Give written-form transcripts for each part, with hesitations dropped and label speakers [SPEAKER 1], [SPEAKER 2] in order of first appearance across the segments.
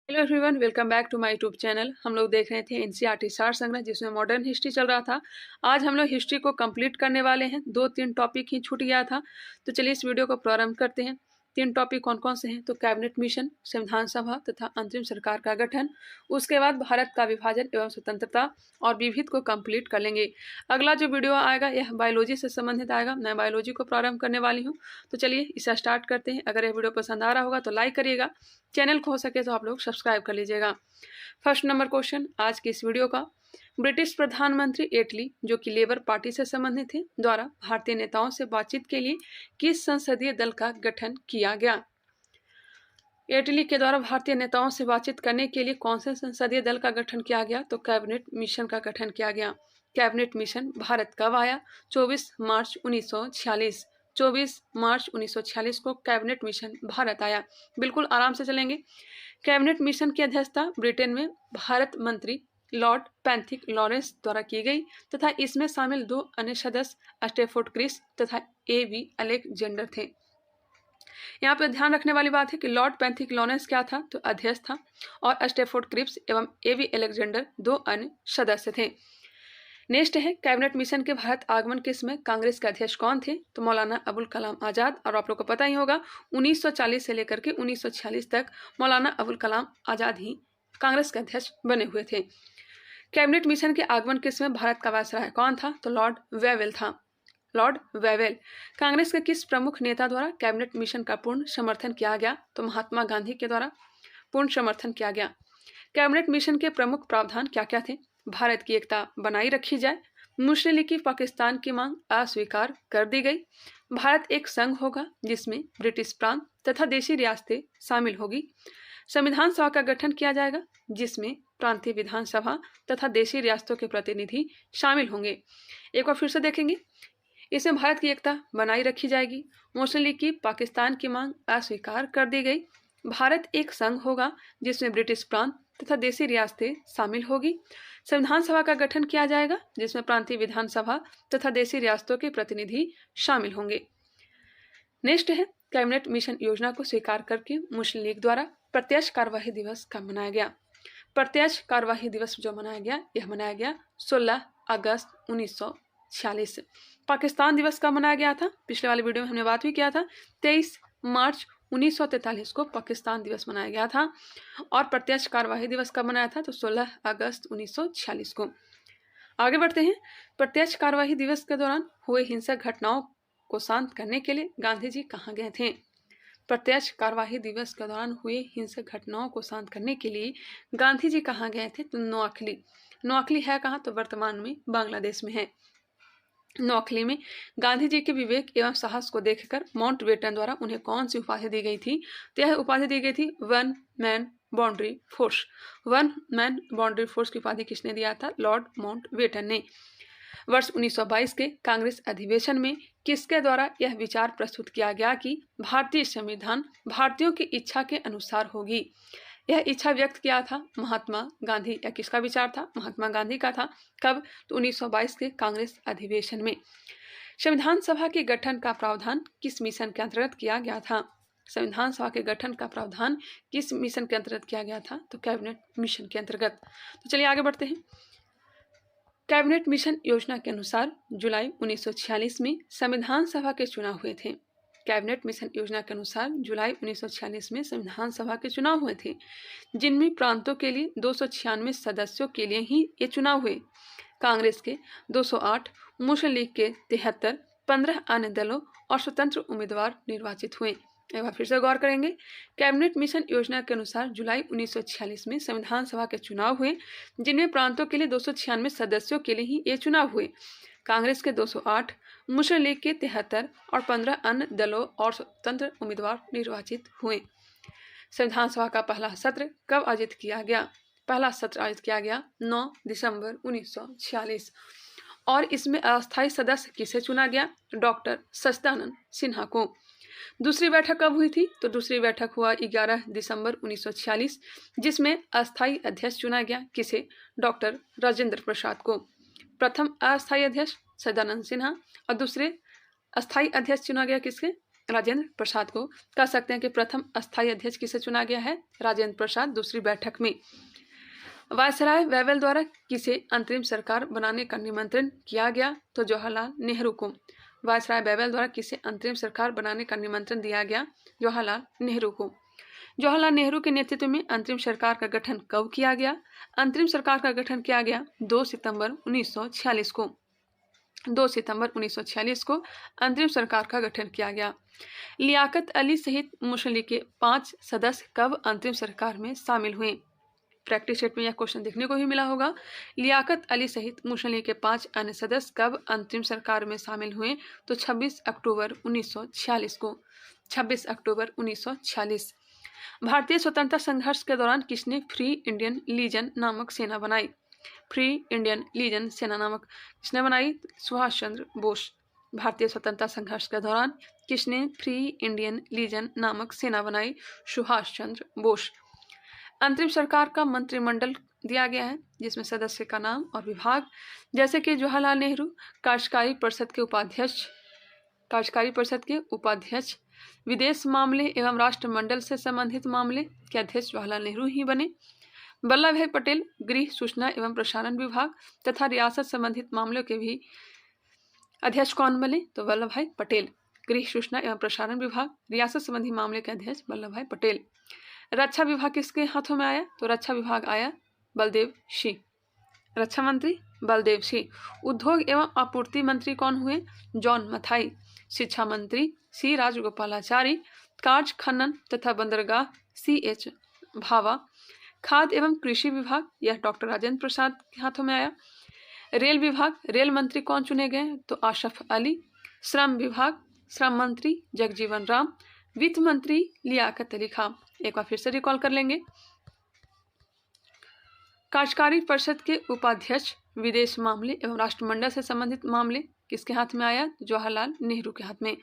[SPEAKER 1] Hello everyone, welcome back to my YouTube channel. हम लोग देख रहे थे एनसीईआरटी सार संग्रह जिसमें मॉडर्न हिस्ट्री चल रहा था। आज हम लोग हिस्ट्री को कंप्लीट करने वाले हैं। 2-3 टॉपिक ही छूट गया था, तो चलिए इस वीडियो को प्रारंभ करते हैं। 3 टॉपिक कौन कौन से हैं? तो कैबिनेट मिशन, संविधान सभा तथा अंतरिम सरकार का गठन, उसके बाद भारत का विभाजन एवं स्वतंत्रता और विविध को कंप्लीट कर लेंगे। अगला जो वीडियो आएगा यह बायोलॉजी से संबंधित आएगा। मैं बायोलॉजी को प्रारंभ करने वाली हूँ, तो चलिए इसे स्टार्ट करते हैं। अगर यह वीडियो पसंद आ रहा होगा तो लाइक करिएगा, चैनल को हो सके तो आप लोग सब्सक्राइब कर लीजिएगा। फर्स्ट नंबर क्वेश्चन आज की इस वीडियो का, ब्रिटिश प्रधानमंत्री एटली जो कि लेबर पार्टी से संबंधित थे द्वारा भारतीय नेताओं से बातचीत के लिए किस संसदीय दल का गठन किया गया? एटली के द्वारा भारतीय नेताओं से बातचीत करने के लिए कौन से संसदीय दल का गठन किया गया? तो कैबिनेट मिशन का गठन किया गया। कैबिनेट मिशन भारत कब आया? 24 मार्च 1946। 24 मार्च 1946 को कैबिनेट मिशन भारत आया। बिल्कुल आराम से चलेंगे। कैबिनेट मिशन की अध्यक्षता ब्रिटेन में भारत मंत्री लॉर्ड पैंथिक लॉरेंस द्वारा की गई तथा इसमें शामिल 2 अन्य सदस्य स्टेफोर्ड क्रिप्स तथा A.V. अलेक्जेंडर थे। यहाँ पे ध्यान रखने वाली बात है कि लॉर्ड पैंथिक लॉरेंस क्या था? तो अध्यक्ष था, और स्टेफोर्ड क्रिप्स एवं A.V. अलेक्जेंडर 2 अन्य सदस्य थे। नेक्स्ट है, कैबिनेट मिशन के भारत आगमन के समय कांग्रेस के अध्यक्ष कौन थे? तो मौलाना अबुल कलाम आजाद। और आप लोग को पता ही होगा 1940 से लेकर के 1946 तक मौलाना अबुल कलाम आजाद ही कांग्रेस के अध्यक्ष बने हुए थे। कैबिनेट मिशन के आगमन के समय भारत का वायसराय कौन था? तो लॉर्ड वेवेल था। Lord Wavell. कांग्रेस के किस प्रमुख नेता द्वारा कैबिनेट मिशन का पूर्ण समर्थन किया गया? तो महात्मा गांधी के द्वारा पूर्ण समर्थन किया गया। कैबिनेट मिशन के प्रमुख प्रावधान क्या क्या थे? भारत की एकता बनाई रखी जाए, मुस्लिम लीग की पाकिस्तान की मांग अस्वीकार कर दी गई, भारत एक संघ होगा जिसमें ब्रिटिश प्रांत तथा देशी रियासतें शामिल होगी, संविधान सभा का गठन किया जाएगा जिसमें प्रांतीय विधानसभा तथा देशी रियासतों के प्रतिनिधि शामिल होंगे। एक बार फिर से देखेंगे, इसमें भारत की एकता बनाई रखी जाएगी, मुस्लिम लीग की पाकिस्तान की मांग अस्वीकार कर दी गई, भारत एक संघ होगा जिसमें ब्रिटिश प्रांत तथा देशी रियासतें शामिल होगी, संविधान सभा का गठन किया जाएगा जिसमें प्रांतीय विधानसभा तथा देशी रियासतों के प्रतिनिधि शामिल होंगे। नेक्स्ट है, कैबिनेट मिशन योजना को स्वीकार करके मुस्लिम लीग द्वारा प्रत्यक्ष कार्यवाही दिवस कब मनाया गया? प्रत्यक्ष कार्यवाही दिवस जो मनाया गया यह मनाया गया 16 अगस्त 1946। पाकिस्तान दिवस कब मनाया गया था? पिछले वाले वीडियो में हमने बात भी किया था। 23 मार्च 1943 को पाकिस्तान दिवस मनाया गया था। और प्रत्यक्ष कार्यवाही दिवस कब मनाया था? तो 16 अगस्त 1946 को। आगे बढ़ते हैं। प्रत्यक्ष कार्यवाही दिवस के दौरान हुए हिंसक घटनाओं को शांत करने के लिए गांधी जी कहाँ गए थे? प्रत्यक्ष कार्यवाही दिवस के दौरान हुए हिंसक घटनाओं को शांत करने के लिए गांधी जी कहाँ गए थे? तो नोआखली। नोआखली है कहाँ? तो वर्तमान में बांग्लादेश में है। नोआखली में गांधी जी के विवेक एवं साहस को देखकर माउंटबेटन द्वारा उन्हें कौन सी उपाधि दी गई थी? तो यह उपाधि दी गई थी 1 man boundary force. 1 man boundary force की उपाधि किसने दिया था? लॉर्ड माउंटबेटन ने। वर्ष 1922 के कांग्रेस अधिवेशन में किसके द्वारा यह विचार प्रस्तुत किया गया कि भारतीय संविधान भारतीयों की इच्छा के अनुसार होगी? यह इच्छा व्यक्त किया था महात्मा गांधी। या किसका विचार था? महात्मा गांधी का था। कब? तो 1922 के कांग्रेस अधिवेशन में। संविधान सभा के गठन का प्रावधान किस मिशन के अंतर्गत किया गया था? संविधान सभा के गठन का प्रावधान किस मिशन के अंतर्गत किया गया था? तो कैबिनेट मिशन के अंतर्गत। तो चलिए आगे बढ़ते हैं। कैबिनेट मिशन योजना के अनुसार जुलाई 1946 में संविधान सभा के चुनाव हुए थे। कैबिनेट मिशन योजना के अनुसार जुलाई 1946 में संविधान सभा के चुनाव हुए थे, जिनमें प्रांतों के लिए 296 सदस्यों के लिए ही ये चुनाव हुए। कांग्रेस के 208, मुस्लिम लीग के 73, 15 अन्य दलों और स्वतंत्र उम्मीदवार निर्वाचित हुए। एक बार फिर से गौर करेंगे। कैबिनेट मिशन योजना के अनुसार जुलाई 1946 में संविधान सभा के चुनाव हुए, जिनमें प्रांतों के लिए 296 सदस्यों के लिए ही ये चुनाव हुए। कांग्रेस के 208, मुस्लिम लीग के 73 और 15 अन्य दलों और स्वतंत्र उम्मीदवार निर्वाचित हुए। संविधान सभा का पहला सत्र कब आयोजित किया गया? पहला सत्र आयोजित किया गया 9 दिसंबर 1946। और इसमें अस्थायी सदस्य किसे चुना गया? डॉक्टर सच्चिदानंद सिन्हा को। दूसरी बैठक कब हुई थी? तो दूसरी बैठक हुआ 11 दिसंबर 1946, जिसमें अस्थायी अध्यक्ष चुना गया किसे? डॉक्टर राजेंद्र प्रसाद को। प्रथम अस्थायी अध्यक्ष सच्चिदानंद सिन्हा और दूसरे अस्थायी अध्यक्ष चुना गया किसके? राजेंद्र प्रसाद को। कह सकते हैं कि प्रथम अस्थायी अध्यक्ष किसे चुना गया है? राजेंद्र प्रसाद, दूसरी बैठक में। वायसराय वेवेल द्वारा किसे अंतरिम सरकार बनाने का निमंत्रण किया गया? तो जवाहरलाल नेहरू को। वायसराय वेवेल द्वारा किसे अंतरिम सरकार बनाने का निमंत्रण दिया गया? जवाहरलाल नेहरू को। जवाहरलाल नेहरू के नेतृत्व में अंतरिम सरकार का गठन कब किया गया? अंतरिम सरकार का गठन किया गया 2 सितंबर 1946 को। 2 सितंबर 1946 को अंतरिम सरकार का गठन किया गया। लियाकत अली सहित मुस्लिम लीग के 5 सदस्य कब अंतरिम सरकार में शामिल हुए? प्रैक्टिस सेट में यह क्वेश्चन देखने को ही मिला होगा। लियाकत अली सहित मुस्लिम लीग के 5 अन्य सदस्य कब अंतरिम सरकार में शामिल हुए? तो 26 अक्टूबर 1946 को। 26 अक्टूबर 1946। भारतीय स्वतंत्रता संघर्ष के दौरान किसने फ्री इंडियन लीजन नामक सेना बनाई? फ्री इंडियन लीजन सेना नामक किसने बनाई? सुभाष चंद्र बोस। भारतीय स्वतंत्रता संघर्ष के दौरान किसने फ्री इंडियन लीजन नामक सेना बनाई? सुभाष चंद्र बोस। अंतरिम सरकार का मंत्रिमंडल दिया गया है जिसमें सदस्य का नाम और विभाग, जैसे कि जवाहरलाल नेहरू कार्यकारी परिषद के उपाध्यक्ष, विदेश मामले एवं राष्ट्रमंडल से संबंधित मामले के अध्यक्ष जवाहरलाल नेहरू ही बने। वल्लभ भाई पटेल गृह, सूचना एवं प्रसारण विभाग तथा रियासत संबंधित मामलों के भी अध्यक्ष कौन बने? तो वल्लभ भाई पटेल। गृह, सूचना एवं प्रसारण विभाग, रियासत संबंधी मामले के अध्यक्ष वल्लभ भाई पटेल। रक्षा विभाग किसके हाथों में आया? तो रक्षा विभाग आया बलदेव सिंह। रक्षा मंत्री बलदेव सिंह। उद्योग एवं आपूर्ति मंत्री कौन हुए? जॉन मथाई। शिक्षा मंत्री सी राजगोपालाचारी। कार्य, खनन तथा बंदरगाह CH भावा। खाद्य एवं कृषि विभाग यह डॉक्टर राजेंद्र प्रसाद के हाथों में आया। रेल विभाग, रेल मंत्री कौन चुने गए? तो आशफ अली। श्रम विभाग, श्रम मंत्री जगजीवन राम। वित्त मंत्री लियाकत अली खान। एक बार फिर से रिकॉल कर लेंगे। कार्यकारी परिषद के उपाध्यक्ष, विदेश मामले एवं राष्ट्रमंडल से संबंधित मामले किसके हाथ में आया? जवाहरलाल नेहरू के हाथ में।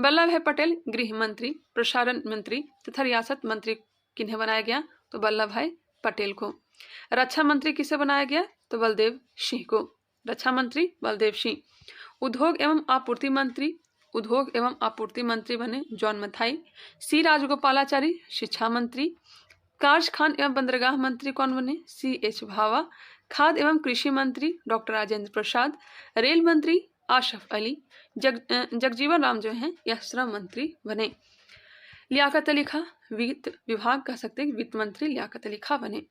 [SPEAKER 1] वल्लभ भाई पटेल गृह मंत्री, प्रसारण मंत्री तथा रियासत मंत्री किन्हें बनाया गया? तो वल्लभ भाई पटेल को। रक्षा मंत्री किसे बनाया गया? तो बलदेव सिंह को। रक्षा मंत्री बलदेव सिंह। उद्योग एवं आपूर्ति मंत्री बने जॉन मथाई। सी राजगोपालाचारी शिक्षा मंत्री। कार्य, खान एवं बंदरगाह मंत्री कौन बने? CH भावा। खाद्य एवं कृषि मंत्री डॉक्टर राजेंद्र प्रसाद। रेल मंत्री आशफ अली। जगजीवन राम जो हैं यह श्रम मंत्री बने। लियाकत अली खां वित्त विभाग कह सकते हैं, वित्त मंत्री लियाकत अली खां बने।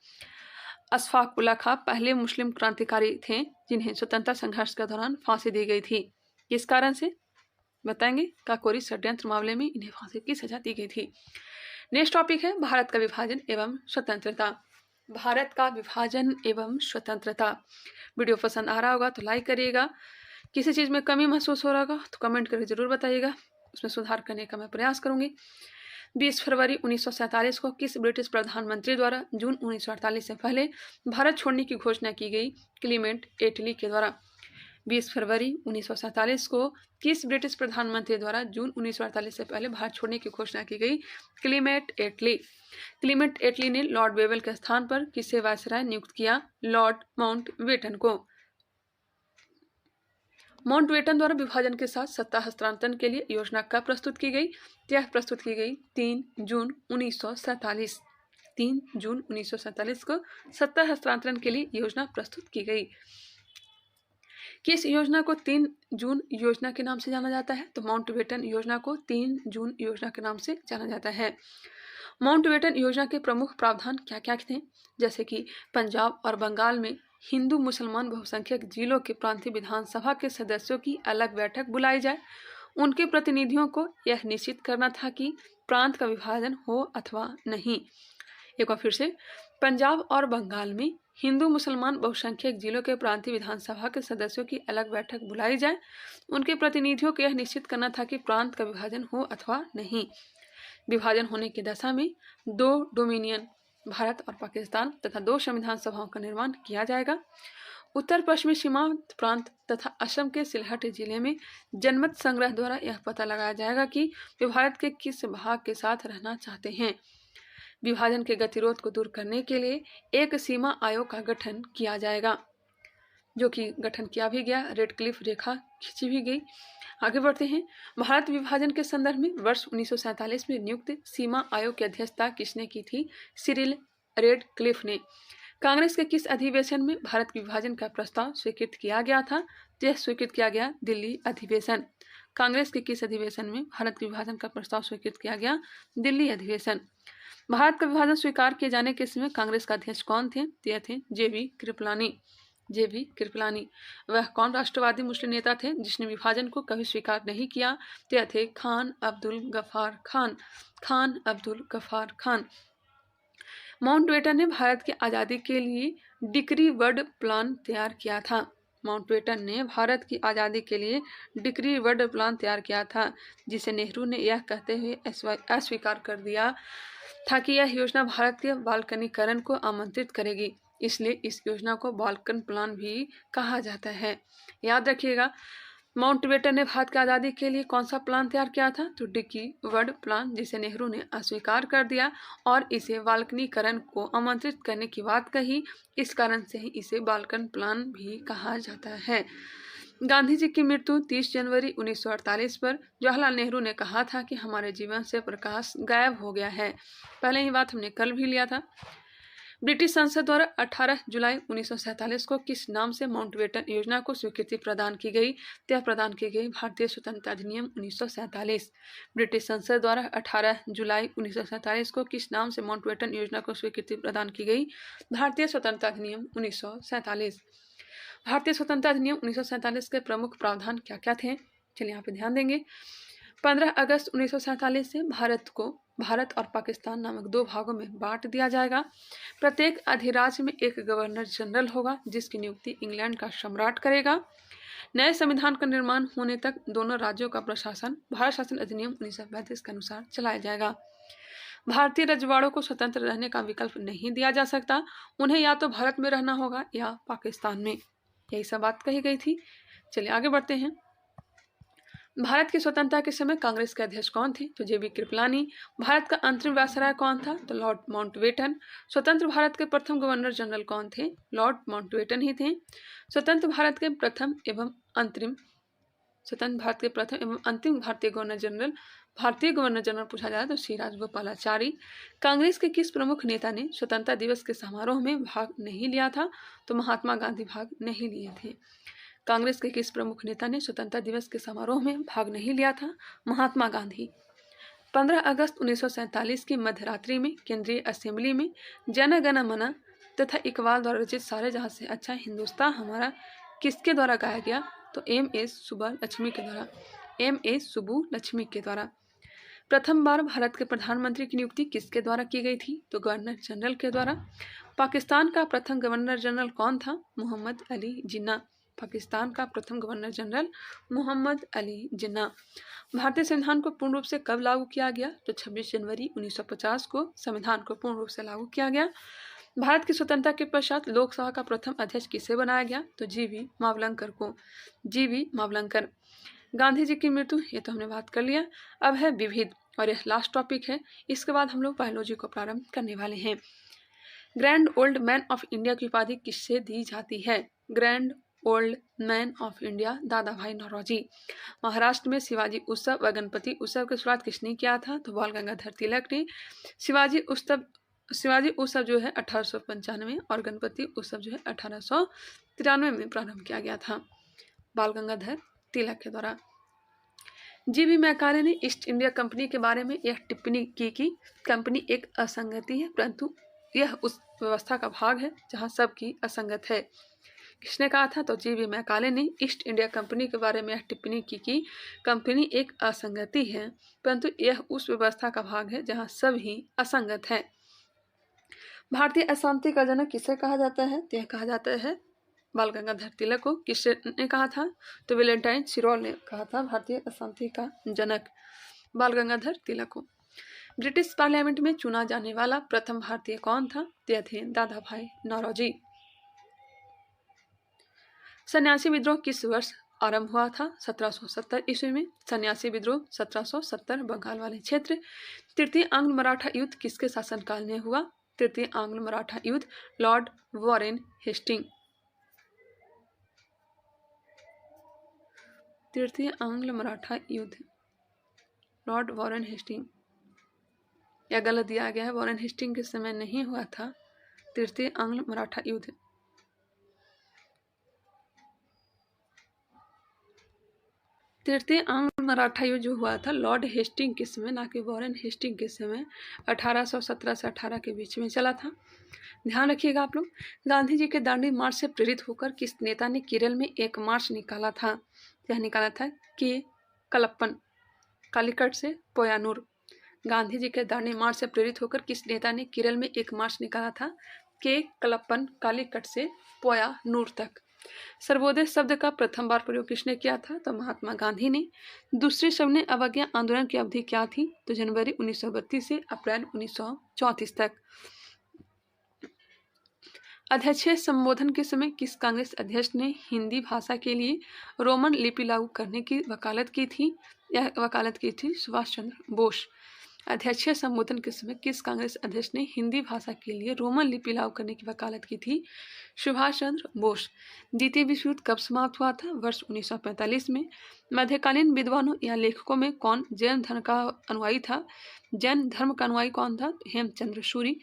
[SPEAKER 1] अशफाक उल्लाह खां पहले मुस्लिम क्रांतिकारी थे जिन्हें स्वतंत्रता संघर्ष के दौरान फांसी दी गई थी। किस कारण से? बताएंगे। काकोरी षड्यंत्र मामले में इन्हें फांसी की सजा दी गई थी। नेक्स्ट टॉपिक है भारत का विभाजन एवं स्वतंत्रता। भारत का विभाजन एवं स्वतंत्रता। वीडियो पसंद आ रहा होगा तो लाइक करिएगा। किसी चीज़ में कमी महसूस हो रहा होगा तो कमेंट करके जरूर बताइएगा, उसमें सुधार करने का मैं प्रयास करूंगी। 20 फरवरी 1947 को किस ब्रिटिश प्रधानमंत्री द्वारा जून 1948 से पहले भारत छोड़ने की घोषणा की गई? क्लीमेंट एटली के द्वारा। 20 फरवरी 1947 को किस ब्रिटिश प्रधानमंत्री द्वारा जून 1948 से पहले भारत छोड़ने की घोषणा की गई? क्लीमेंट एटली। क्लीमेंट एटली ने लॉर्ड वेवेल के स्थान पर किसे वायसराय नियुक्त किया? लॉर्ड माउंटबेटन को। माउंटबेटन द्वारा विभाजन के साथ सत्ता हस्तांतरण के लिए योजना कब प्रस्तुत की गई? यह प्रस्तुत की गई 3 जून 1947। 3 जून 1947 को सत्ता हस्तांतरण के लिए योजना प्रस्तुत की गई। किस योजना को 3 जून योजना के नाम से जाना जाता है? तो माउंटबेटन योजना को 3 जून योजना के नाम से जाना जाता है। माउंटबेटन योजना के प्रमुख प्रावधान क्या क्या थे? जैसे कि पंजाब और बंगाल में हिंदू मुसलमान बहुसंख्यक जिलों के प्रांतीय विधानसभा के सदस्यों की अलग बैठक बुलाई जाए। उनके प्रतिनिधियों को यह निश्चित करना था कि प्रांत का विभाजन हो अथवा नहीं। एक बार फिर से, पंजाब और बंगाल में हिंदू मुसलमान बहुसंख्यक जिलों के प्रांतीय विधानसभा के सदस्यों की अलग बैठक बुलाई जाए। उनके प्रतिनिधियों को यह निश्चित करना था कि प्रांत का विभाजन हो अथवा नहीं। विभाजन होने की दशा में 2 डोमिनियन भारत और पाकिस्तान तथा 2 संविधान सभाओं का निर्माण किया जाएगा। उत्तर पश्चिमी सीमांत प्रांत तथा असम के सिलहट जिले में जनमत संग्रह द्वारा यह पता लगाया जाएगा कि वे भारत के किस भाग के साथ रहना चाहते हैं। विभाजन के गतिरोध को दूर करने के लिए एक सीमा आयोग का गठन किया जाएगा। जो कि गठन किया भी गया, रेड क्लिफ रेखा खींची भी गई। आगे बढ़ते हैं। भारत विभाजन के संदर्भ में वर्ष 1947 में नियुक्त सीमा आयोग की अध्यक्षता किसने की थी? सिरिल रेड क्लिफ ने। कांग्रेस के किस अधिवेशन में भारत विभाजन का प्रस्ताव स्वीकृत किया गया था? यह स्वीकृत किया गया दिल्ली अधिवेशन। कांग्रेस के किस अधिवेशन में भारत विभाजन का प्रस्ताव स्वीकृत किया गया? दिल्ली अधिवेशन। भारत का विभाजन स्वीकार किए जाने के समय कांग्रेस का अध्यक्ष कौन थे? यह थे जेबी कृपलानी। जेबी कृपलानी। वह कौन राष्ट्रवादी मुस्लिम नेता थे जिसने विभाजन को कभी स्वीकार नहीं किया? यह थे खान अब्दुल गफ्फार खान। खान अब्दुल गफ्फार खान। माउंटबेटन ने भारत की आज़ादी के लिए डिक्री वर्ड प्लान तैयार किया था। माउंटबेटन ने भारत की आज़ादी के लिए डिक्री वर्ड प्लान तैयार किया था, जिसे नेहरू ने यह कहते हुए अस्वीकार कर दिया था कि यह योजना भारत के बाल्कनीकरण को आमंत्रित करेगी, इसलिए इस योजना को बाल्कन प्लान भी कहा जाता है। याद रखिएगा, माउंटबेटन ने भारत की आज़ादी के लिए कौन सा प्लान तैयार किया था? तो डिक्री वर्ड प्लान, जिसे नेहरू ने अस्वीकार कर दिया और इसे बाल्कनीकरण को आमंत्रित करने की बात कही। इस कारण से ही इसे बाल्कन प्लान भी कहा जाता है। गांधी जी की मृत्यु 30 जनवरी 1948 पर। जवाहरलाल नेहरू ने कहा था कि हमारे जीवन से प्रकाश गायब हो गया है। पहले ही बात हमने कल भी लिया था। ब्रिटिश संसद द्वारा 18 जुलाई 1947 को किस नाम से माउंटबेटन योजना को स्वीकृति प्रदान की गई? यह प्रदान की गई भारतीय स्वतंत्रता अधिनियम 1947। ब्रिटिश संसद द्वारा 18 जुलाई 1947 को किस नाम से माउंटबेटन योजना को स्वीकृति प्रदान की गई? भारतीय स्वतंत्रता अधिनियम 1947। भारतीय स्वतंत्रता अधिनियम 1947 के प्रमुख प्रावधान क्या क्या थे? चलिए यहाँ पे ध्यान देंगे। 15 अगस्त 1947 से भारत और पाकिस्तान नामक दो भागों में बांट दिया जाएगा। प्रत्येक अधिराज्य में एक गवर्नर जनरल होगा, जिसकी नियुक्ति इंग्लैंड का सम्राट करेगा। नए संविधान का निर्माण होने तक दोनों राज्यों का प्रशासन भारत शासन अधिनियम 1935 के अनुसार चलाया जाएगा। भारतीय रजवाड़ों को स्वतंत्र रहने का विकल्प नहीं दिया जा सकता, उन्हें या तो भारत में रहना होगा या पाकिस्तान में। यही सब बात कही गई थी। चलिए आगे बढ़ते हैं। भारत की स्वतंत्रता के समय कांग्रेस के अध्यक्ष कौन थे? तो जेबी कृपलानी। भारत का अंतरिम वायसराय कौन था? तो लॉर्ड माउंटबेटन। स्वतंत्र भारत के प्रथम गवर्नर जनरल कौन थे? लॉर्ड माउंटबेटन ही थे। स्वतंत्र भारत के प्रथम एवं अंतिम भारतीय गवर्नर जनरल पूछा जाए तो श्री राजगोपालाचारी। कांग्रेस के किस प्रमुख नेता ने स्वतंत्रता दिवस के समारोह में भाग नहीं लिया था? तो महात्मा गांधी भाग नहीं लिए थे। कांग्रेस के किस प्रमुख नेता ने स्वतंत्रता दिवस के समारोह में भाग नहीं लिया था? महात्मा गांधी। 15 अगस्त 1947 की मध्यरात्रि में केंद्रीय असेंबली में जन गण मन तथा इकबाल द्वारा रचित सारे जहां से अच्छा हिंदुस्तान हमारा किसके द्वारा गाया गया? तो एम.एस. सुब्बुलक्ष्मी के द्वारा। एम.एस. सुब्बुलक्ष्मी के द्वारा। प्रथम बार भारत के प्रधानमंत्री की नियुक्ति किसके द्वारा की गई थी? तो गवर्नर जनरल के द्वारा। पाकिस्तान का प्रथम गवर्नर जनरल कौन था? मोहम्मद अली जिन्ना। पाकिस्तान का प्रथम गवर्नर जनरल मोहम्मद अली जिन्ना। भारतीय संविधान को पूर्ण रूप से कब लागू किया गया? तो 26 जनवरी 1950 को संविधान को पूर्ण रूप से लागू किया गया। भारत की स्वतंत्रता के पश्चात लोकसभा का प्रथम अध्यक्ष किसे बनाया गया? तो जी.वी. मावलंकर को। जी.वी. मावलंकर। गांधी जी की मृत्यु, ये तो हमने बात कर लिया। अब है विविध, और यह लास्ट टॉपिक है। इसके बाद हम लोग बायोलॉजी को प्रारंभ करने वाले हैं। Grand old man of India की उपाधि किससे दी जाती है? Grand old man of India Dadabhai Naoroji. Maharashtra में शिवाजी उत्सव व गणपति उत्सव की शुरुआत किसने किया था? तो बाल गंगाधर तिलक ने। शिवाजी उत्सव जो है 1895 और गणपति उत्सव जो है 1893 में प्रारंभ किया गया था बाल गंगाधर तिलक के द्वारा। जी.बी. मैकाले ने ईस्ट इंडिया कंपनी के बारे में यह टिप्पणी की कि कंपनी एक असंगति है, परंतु यह उस व्यवस्था का भाग है जहां सबकी असंगत है। किसने कहा था? तो जी.बी. मैकाले ने ईस्ट इंडिया कंपनी के बारे में यह टिप्पणी की कि कंपनी एक असंगति है, परंतु यह उस व्यवस्था का भाग है जहां सब ही असंगत है। भारतीय अशांति का जनक किसे कहा जाता है? तो यह कहा जाता है बाल गंगाधर तिलक को। किसने कहा था? तो वैलेंटाइन शिरोल ने कहा था भारतीय अशांति का जनक बाल गंगाधर तिलक को। ब्रिटिश पार्लियामेंट में चुना जाने वाला प्रथम भारतीय कौन था? ते थे दादा भाई नौरोजी। सन्यासी विद्रोह किस वर्ष आरंभ हुआ था? 1770 ईस्वी में। सन्यासी विद्रोह 1770 बंगाल वाले क्षेत्र। तृतीय आंग्ल मराठा युद्ध किसके शासनकाल में हुआ? तृतीय आंग्ल मराठा युद्ध लॉर्ड वॉरेन हेस्टिंग। तृतीय आंग्ल मराठा युद्ध, लॉर्ड वॉरेन हेस्टिंग। यह गलत दिया गया है, वॉरेन हेस्टिंग के समय नहीं हुआ था तृतीय आंग्ल मराठा युद्ध। तृतीय आंग्ल मराठा युद्ध जो हुआ था लॉर्ड हेस्टिंग के समय, ना कि वॉरेन हेस्टिंग के समय, 1817 से 18 के बीच में चला था। ध्यान रखिएगा आप लोग। गांधी जी के दांडी मार्च से प्रेरित होकर किस नेता ने केरल में एक मार्च निकाला था? यह निकाला था के कलप्पन, कालीकट से पोयानूर। गांधी जी के दांडी मार्च से प्रेरित होकर किस नेता ने केरल में एक मार्च निकाला था? के कलप्पन, कालीकट से पोयानूर तक। सर्वोदय शब्द का प्रथम बार प्रयोग किसने किया था? तो महात्मा गांधी ने। दूसरे शब्द ने अवज्ञा आंदोलन की अवधि क्या थी? तो जनवरी 1932 से अप्रैल 1934 तक। अध्यक्षीय संबोधन के समय किस कांग्रेस अध्यक्ष ने हिंदी भाषा के लिए रोमन लिपि लागू करने की वकालत की थी? यह वकालत की थी सुभाष चंद्र बोस। अध्यक्षीय संबोधन के समय किस कांग्रेस अध्यक्ष ने हिंदी भाषा के लिए रोमन लिपि लागू करने की वकालत की थी? सुभाष चंद्र बोस। द्वितीय विश्व युद्ध कब समाप्त हुआ था? वर्ष 1945 में। मध्यकालीन विद्वानों या लेखकों में कौन जैन धर्म का अनुयायी था? जैन धर्म का अनुयायी कौन था? हेमचंद्र सूरी।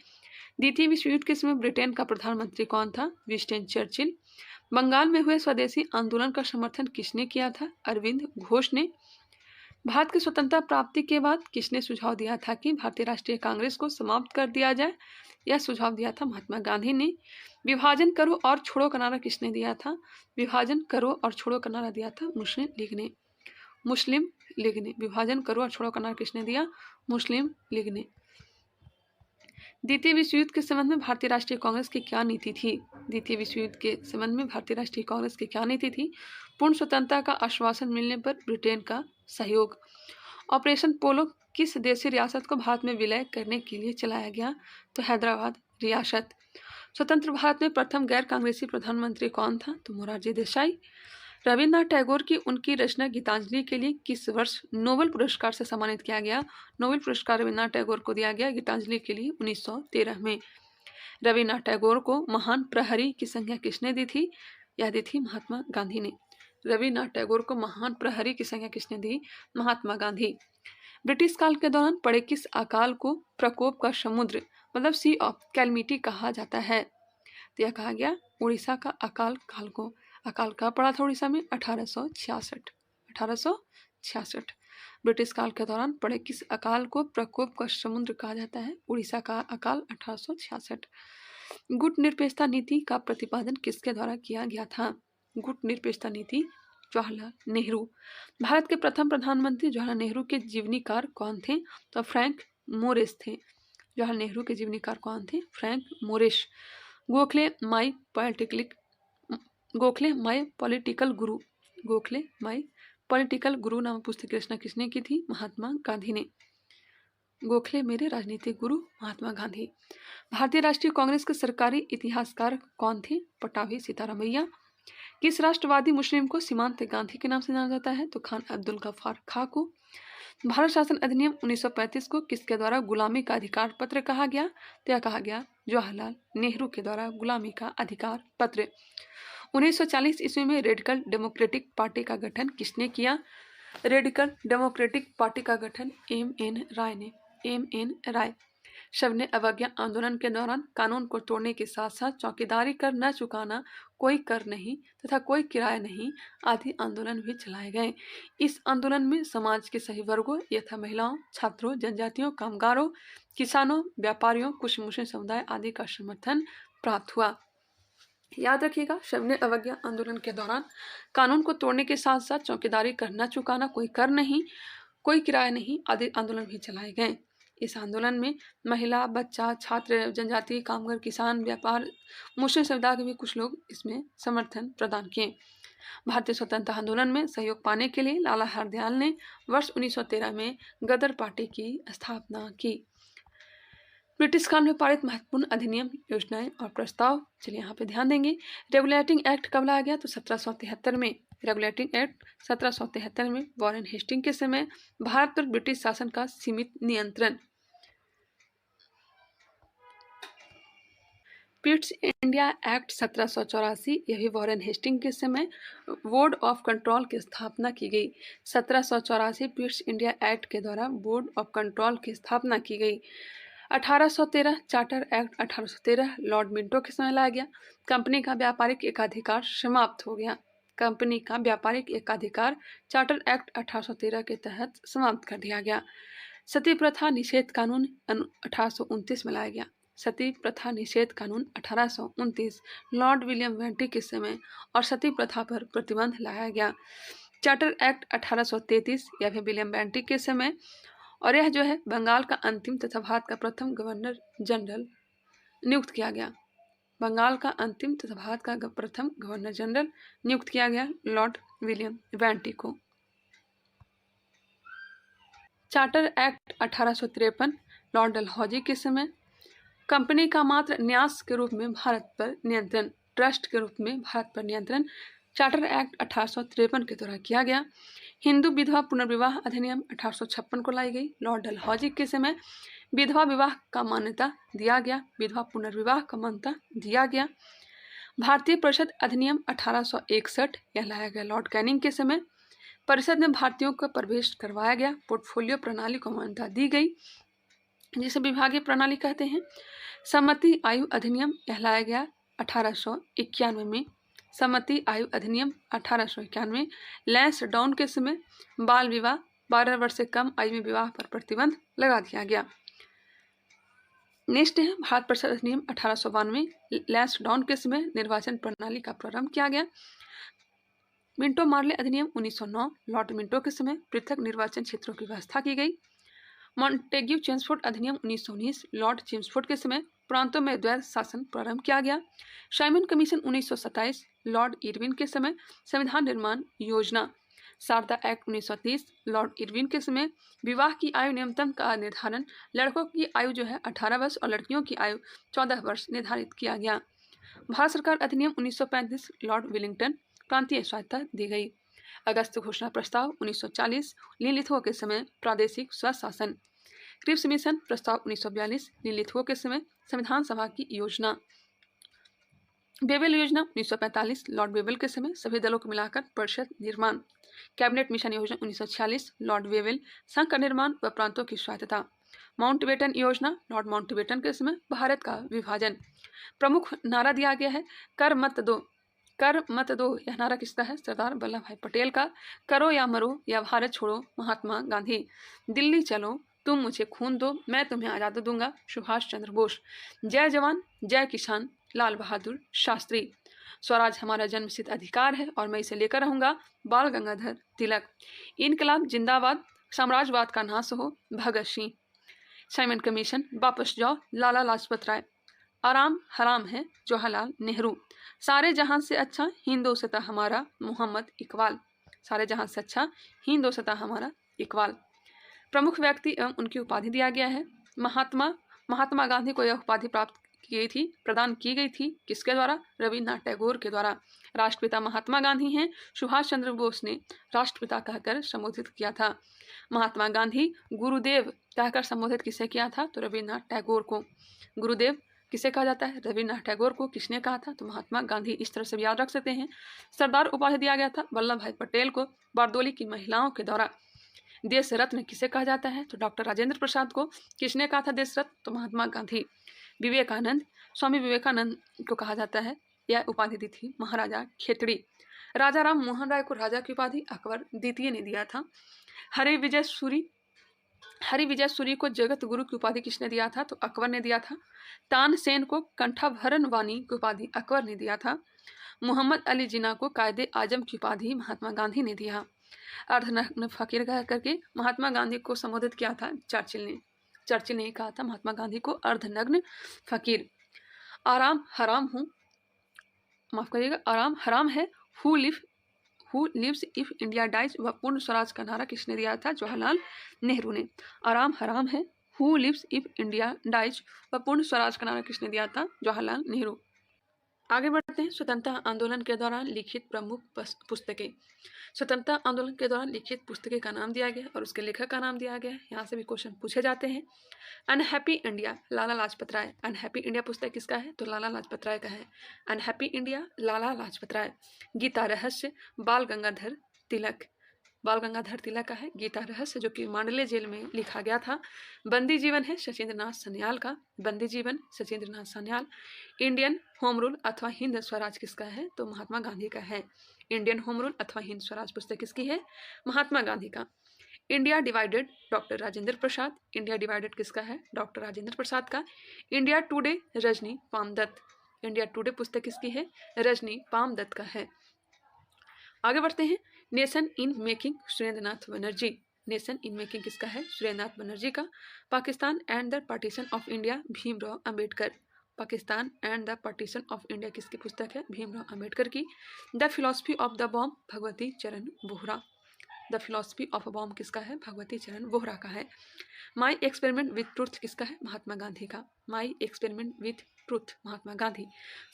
[SPEAKER 1] द्वितीय विश्व युद्ध के समय ब्रिटेन का प्रधानमंत्री कौन था? Winston Churchill. बंगाल में हुए स्वदेशी आंदोलन का समर्थन किसने किया था? अरविंद घोष ने। भारत की स्वतंत्रता प्राप्ति के बाद किसने सुझाव दिया था कि भारतीय राष्ट्रीय कांग्रेस को समाप्त कर दिया जाए? यह सुझाव दिया था महात्मा गांधी ने। विभाजन करो और छोड़ो का नारा किसने दिया था? विभाजन करो और छोड़ो का नारा दिया था मुस्लिम लीग ने। मुस्लिम लीग ने विभाजन करो और छोड़ो का नारा किसने दिया? मुस्लिम लीग ने। द्वितीय विश्व युद्ध के संबंध में भारतीय राष्ट्रीय कांग्रेस की क्या नीति थी? द्वितीय विश्व युद्ध के संबंध में भारतीय राष्ट्रीय कांग्रेस की क्या नीति थी? पूर्ण स्वतंत्रता का आश्वासन मिलने पर ब्रिटेन का सहयोग। ऑपरेशन पोलो किस देशी रियासत को भारत में विलय करने के लिए चलाया गया? तो हैदराबाद रियासत। स्वतंत्र भारत में प्रथम गैर कांग्रेसी प्रधानमंत्री कौन था? तो मोरारजी देसाई। रविन्द्रनाथ टैगोर की उनकी रचना गीतांजलि के लिए किस वर्ष नोबेल पुरस्कार से सम्मानित किया गया? नोबेल पुरस्कार रविन्द्रनाथ टैगोर को दिया गया गीतांजलि के लिए 1913 में। रविन्द्रनाथ टैगोर को महान प्रहरी की संज्ञा किसने दी थी? यह दी थी महात्मा गांधी ने। रविन्द्रनाथ टैगोर को महान प्रहरी की संज्ञा किसने दी? महात्मा गांधी। ब्रिटिश काल के दौरान पड़े किस अकाल को प्रकोप का समुद्र मतलब सी ऑफ कैलमिटी कहा जाता है? तो यह कहा गया उड़ीसा का अकाल काल को। अकाल कब पड़ा था उड़ीसा में? 1866। ब्रिटिश काल के दौरान पड़े किस अकाल को प्रकोप का समुद्र कहा जाता है? उड़ीसा का अकाल 1866। गुट निरपेक्षता नीति का प्रतिपादन किसके द्वारा किया गया था? गुट निरपेक्षता नीति जवाहरलाल नेहरू। भारत के प्रथम प्रधानमंत्री जवाहरलाल नेहरू के जीवनीकार कौन थे? तो फ्रैंक मोरिस थे। जवाहरलाल नेहरू के जीवनीकार कौन थे? Frank Moraes. Gokhale my political guru. Gokhale my political गुरु नामक पुस्तक की रचना किसने की थी? महात्मा गांधी ने। गोखले मेरे राजनीतिक गुरु महात्मा गांधी। भारतीय राष्ट्रीय कांग्रेस के सरकारी इतिहासकार कौन थे? पटाभी सीतारामैया। किस राष्ट्रवादी मुस्लिम को सीमांत गांधी के नाम से जाना जाता है? तो खान अब्दुल गफ्फार खां को। भारत शासन अधिनियम 1935 को किसके द्वारा गुलामी का अधिकार पत्र कहा गया? तो यह कहा गया जवाहरलाल नेहरू के द्वारा गुलामी का अधिकार पत्र। 1940 ईस्वी में रेडिकल डेमोक्रेटिक पार्टी का गठन किसने किया? रेडिकल डेमोक्रेटिक पार्टी का गठन एम.एन. राय ने। एम.एन. राय। सबने अवज्ञा आंदोलन के दौरान कानून को तोड़ने के साथ साथ चौकीदारी कर न चुकाना, कोई कर नहीं तथा कोई किराया नहीं आदि आंदोलन भी चलाए गए। इस आंदोलन में समाज के सभी वर्गों यथा महिलाओं, छात्रों, जनजातियों, कामगारों, किसानों, व्यापारियों, कुछ मुस्लिम समुदाय आदि का समर्थन प्राप्त हुआ। याद रखिएगा, सबने अवज्ञा आंदोलन के दौरान कानून को तोड़ने के साथ साथ चौकीदारी कर न चुकाना, कोई कर नहीं, कोई किराया नहीं आदि आंदोलन भी चलाए गए। इस आंदोलन में महिला, बच्चा, छात्र, जनजाति, कामगार, किसान, व्यापार, मुस्लिम समुदाय के भी कुछ लोग इसमें समर्थन प्रदान किए। भारतीय स्वतंत्रता आंदोलन में सहयोग पाने के लिए लाला हरदयाल ने वर्ष 1913 में गदर पार्टी की स्थापना की। ब्रिटिश काल में पारित महत्वपूर्ण अधिनियम, योजनाएं और प्रस्ताव, चलिए यहाँ पे ध्यान देंगे। रेगुलेटिंग एक्ट कब लाया गया? तो 1773 में। रेगुलेटिंग एक्ट 1773 में वॉरेन हेस्टिंग के समय भारत पर ब्रिटिश शासन का सीमित नियंत्रण। पिट्स इंडिया एक्ट 1784, यह भी वॉरेन हेस्टिंग के समय बोर्ड ऑफ कंट्रोल की स्थापना की गई। 1784 पिट्स इंडिया एक्ट के द्वारा बोर्ड ऑफ कंट्रोल की स्थापना की गई। 1813 चार्टर एक्ट 1813 लॉर्ड मिंटो के समय लाया गया। कंपनी का व्यापारिक एकाधिकार समाप्त हो गया। कंपनी का व्यापारिक एकाधिकार चार्टर एक्ट 1813 के तहत समाप्त कर दिया गया। सती प्रथा निषेध कानून 1829 में लाया गया। सती प्रथा निषेध कानून 1829 लॉर्ड विलियम बेंटिक के समय और सती प्रथा पर प्रतिबंध लगाया गया। चार्टर एक्ट 1833 यह भी विलियम बेंटिक के समय, और यह जो है बंगाल का अंतिम तथा भारत का प्रथम गवर्नर जनरल नियुक्त किया गया। बंगाल का अंतिम तथा भारत का प्रथम गवर्नर जनरल नियुक्त किया गया लॉर्ड विलियम बेंटिक को। चार्टर एक्ट 1853 लॉर्ड डलहौजी के समय कंपनी का मात्र न्यास के रूप में भारत पर नियंत्रण, ट्रस्ट के रूप में भारत पर नियंत्रण चार्टर एक्ट 1853 के द्वारा किया गया। हिंदू विधवा पुनर्विवाह अधिनियम 1856 को लाई गई। लॉर्ड डलहौजी के समय विधवा विवाह का मान्यता दिया गया, विधवा पुनर्विवाह का मान्यता दिया गया। भारतीय परिषद अधिनियम 1861 यह लाया गया लॉर्ड कैनिंग के समय। परिषद में भारतीयों को प्रवेश करवाया गया। पोर्टफोलियो प्रणाली को मान्यता दी गई, जिसे विभागीय प्रणाली कहते हैं। सम्मति आयु अधिनियम यह लाया गया 1891 में। सम्मति आयु अधिनियम 1891 लैंस डाउन के समय बाल विवाह 12 वर्ष से कम आयु में विवाह पर प्रतिबंध लगा दिया गया। नेक्स्ट है भारत परिषद अधिनियम 1892 लैंस डाउन के समय निर्वाचन प्रणाली का प्रारंभ किया गया। मिंटो मार्ले अधिनियम 1909 लॉर्ड मिंटो के समय पृथक निर्वाचन क्षेत्रों की व्यवस्था की गई। मॉन्टेग्यू चेम्सफोर्ड अधिनियम 1919 लॉर्ड चेम्सफोर्ड के समय प्रांतों में द्वैध शासन प्रारंभ किया गया। साइमन कमीशन 1927 लॉर्ड इरविन के समय संविधान निर्माण योजना। शारदा एक्ट 1930 लॉर्ड इरविन के समय विवाह की आयु न्यूनतम का निर्धारण, लड़कों की आयु जो है 18 वर्ष और लड़कियों की आयु 14 वर्ष निर्धारित किया गया। भारत सरकार अधिनियम 1935 लॉर्ड विलिंगटन प्रांतीय स्वायत्तता दी गई। अगस्त घोषणा प्रस्ताव 1940 लिनलिथगो के समय प्रादेशिक स्वशासन। क्रिप्स मिशन प्रस्ताव 1942 लिनलिथगो के समय संविधान सभा की योजना। बेबेल योजना 1945 लॉर्ड बेबेल के समय सभी दलों को मिलाकर परिषद निर्माण। कैबिनेट मिशन योजना 1946 लॉर्ड बेबेल संघ का निर्माण व प्रांतों की स्वायत्तता। माउंटबेटन योजना लॉर्ड माउंटबेटन के समय भारत का विभाजन। प्रमुख नारा दिया गया है कर मत दो, कर मत दो। यह नारा किसका है? सरदार वल्लभ भाई पटेल का। करो या मरो या भारत छोड़ो महात्मा गांधी। दिल्ली चलो तुम मुझे खून दो मैं तुम्हें आज़ादी दूंगा सुभाष चंद्र बोस। जय जवान जय किसान लाल बहादुर शास्त्री। स्वराज हमारा जन्मसिद्ध अधिकार है और मैं इसे लेकर रहूंगा बाल गंगाधर तिलक। इनकलाब जिंदाबाद साम्राज्यवाद का नाश हो भगत सिंह। साइमन कमीशन वापस जाओ लाला लाजपत राय। आराम हराम है जवाहरलाल नेहरू। सारे जहां से अच्छा हिंदोस्तां हमारा मोहम्मद इकबाल। सारे जहां से अच्छा हिंदोस्तां हमारा इकबाल। प्रमुख व्यक्ति एवं उनकी उपाधि दिया गया है। महात्मा गांधी को यह उपाधि प्रदान की गई थी किसके द्वारा? रविन्द्रनाथ टैगोर के द्वारा। राष्ट्रपिता महात्मा गांधी हैं, सुभाष चंद्र बोस ने राष्ट्रपिता कहकर संबोधित किया था। महात्मा गांधी गुरुदेव कहकर संबोधित किसे किया था? तो रविन्द्रनाथ टैगोर को। गुरुदेव किसे कहा जाता है? रविन्द्रनाथ टैगोर को। किसने कहा था? तो महात्मा गांधी। इस तरह से याद रख सकते हैं। सरदार उपाधि दिया गया था वल्लभ भाई पटेल को बारदोली की महिलाओं के द्वारा। देश रत्न किसे कहा जाता है? तो डॉक्टर राजेंद्र प्रसाद को। किसने कहा था देश रत्न? तो महात्मा गांधी। विवेकानंद, स्वामी विवेकानंद को कहा जाता है, यह उपाधि दी थी महाराजा खेतड़ी। राजा राम मोहन राय को राजा की उपाधि अकबर द्वितीय ने दिया था। हरि विजय सूरी को जगत गुरु की उपाधि किसने दिया था? तो अकबर ने दिया था। तानसेन को कंठाभरण वाणी की उपाधि अकबर ने दिया था। मोहम्मद अली जिन्ना को कायदे आजम की उपाधि महात्मा गांधी ने दिया। अर्धनग्न फकीर कह करके महात्मा गांधी को संबोधित किया था चर्चिल ने कहा था महात्मा गांधी को अर्धनग्न फकीर। आराम हराम हूँ, माफ करिएगा, आराम हराम है। Who lives if India dies व पूर्ण स्वराज का नारा किसने दिया था? जवाहरलाल नेहरू ने। आराम हराम है। Who lives if India dies व पूर्ण स्वराज का नारा किसने दिया था? जवाहरलाल नेहरू। आगे बढ़ते हैं। स्वतंत्रता आंदोलन के दौरान लिखित प्रमुख पुस्तकें। स्वतंत्रता आंदोलन के दौरान लिखित पुस्तकें का नाम दिया गया और उसके लेखक का नाम दिया गया है। यहाँ से भी क्वेश्चन पूछे जाते हैं। Unhappy India, Lala Lajpat Rai. Unhappy India पुस्तक किसका है? तो लाला लाजपत राय का है। Unhappy India, Lala Lajpat Rai. गीता रहस्य, बाल गंगाधर तिलक। बाल गंगाधर तिलक का है गीता रहस्य, जो कि मांडले जेल में लिखा गया था। बंदी जीवन है सचिंद्र नाथ सान्याल का। बंदी जीवन Sachindra Nath Sanyal. Indian home rule अथवा हिंद स्वराज किसका है? तो महात्मा गांधी का है। इंडियन होम रूल अथवा हिंद स्वराज पुस्तक किसकी है? महात्मा गांधी का। India divided, doctor Rajendra Prasad. India divided किसका है? डॉक्टर राजेंद्र प्रसाद का। India today, Rajani Palme Dutt. India today पुस्तक किसकी है? रजनी पामदत्त का है। आगे बढ़ते हैं। Nation in making, Surendra Nath Banerjee. Nation in making किसका है? सुरेंद्र नाथ बनर्जी का। Pakistan and the partition of India, Bhimrao Ambedkar. Pakistan and the partition of India किसकी पुस्तक है? भीमराव अंबेडकर की। The philosophy of the bomb, Bhagwati Charan Vohra. The philosophy of a bomb किसका है? भगवती चरण बोहरा का है। माई एक्सपेरिमेंट विथ ट्रूथ किसका है? महात्मा गांधी का। My experiment with truth, Mahatma Gandhi.